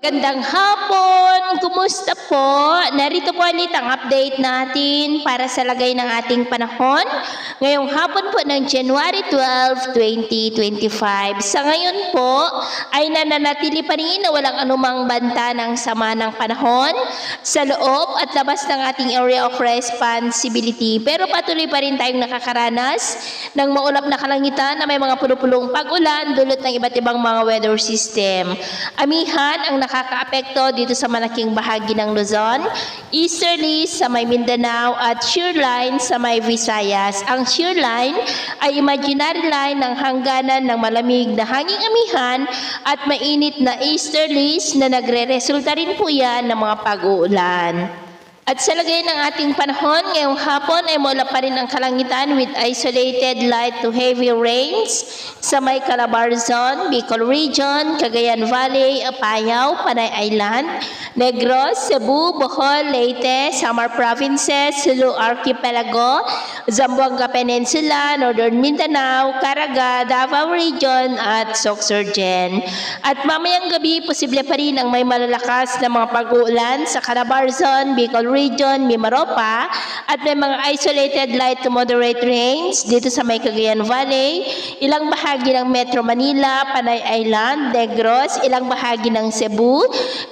Gandang hapon! Kumusta po? Narito po ulit ang update natin para sa lagay ng ating panahon ngayong hapon po ng January 12, 2025. Sa ngayon po ay nananatili pa rin na walang anumang banta ng sama ng panahon sa loob at labas ng ating area of responsibility. Pero patuloy pa rin tayong nakakaranas ng maulap na kalangitan na may mga puno-pulong pag-ulan dulot ng iba't ibang mga weather system. Amihan ang nakakaapekto dito sa malaking bahagi ng Luzon, easterly sa may Mindanao at shear line sa may Visayas. Ang shear line ay imaginary line ng hangganan ng malamig na hanging amihan at mainit na easterlies na nagre-resulta rin po yan ng mga pag-uulan. At sa lagay ng ating panahon, ngayong hapon ay mula pa rin ang kalangitan with isolated light to heavy rains sa may Calabarzon, Bicol Region, Cagayan Valley, Apayao, Panay Island, Negros, Cebu, Bohol, Leyte, Samar Provinces, Sulu Archipelago, Zamboanga Peninsula, Northern Mindanao, Caraga, Davao Region at Sorsogon. At mamayang gabi, posible pa rin ang may malalakas na mga pag-uulan sa Calabarzon, Bicol Region, Mimaropa at may mga isolated light to moderate rains dito sa may Cagayan Valley, ilang bahagi ng Metro Manila, Panay Island, Negros, ilang bahagi ng Cebu,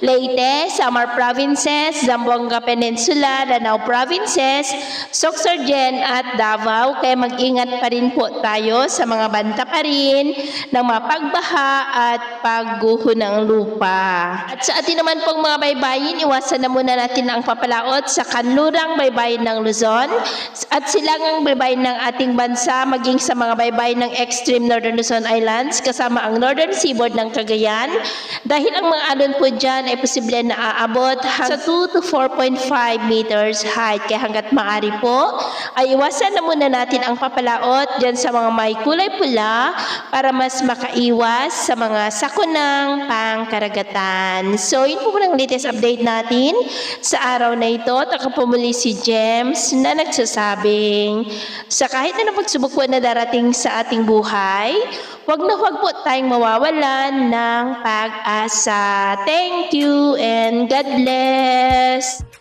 Leyte, Samar Provinces, Zamboanga Peninsula, Lanao Provinces, Sorsogon at Davao. Kaya mag-ingat pa rin po tayo sa mga banta pa rin ng mga pagbaha at pagguho ng lupa. At sa atin naman pong mga baybayin, iwasan na muna natin ang papalaot sa kanlurang baybayin ng Luzon at silangang baybayin ng ating bansa, maging sa mga baybayin ng extreme Northern Luzon Islands kasama ang Northern Seaboard ng Cagayan dahil ang mga alon po dyan ay posible na aabot sa 2 to 4.5 meters height. Kaya hanggat maaari po ay iwasan na muna natin ang papalaot dyan sa mga may kulay pula para mas makaiwas sa mga sakunang pangkaragatan. So yun po muna ang latest update natin sa araw na ito. At ako po muli si James na nagsasabing sa kahit na pagsubok po na darating sa ating buhay, huwag na huwag po tayong mawawalan ng pag-asa. Thank you and God bless!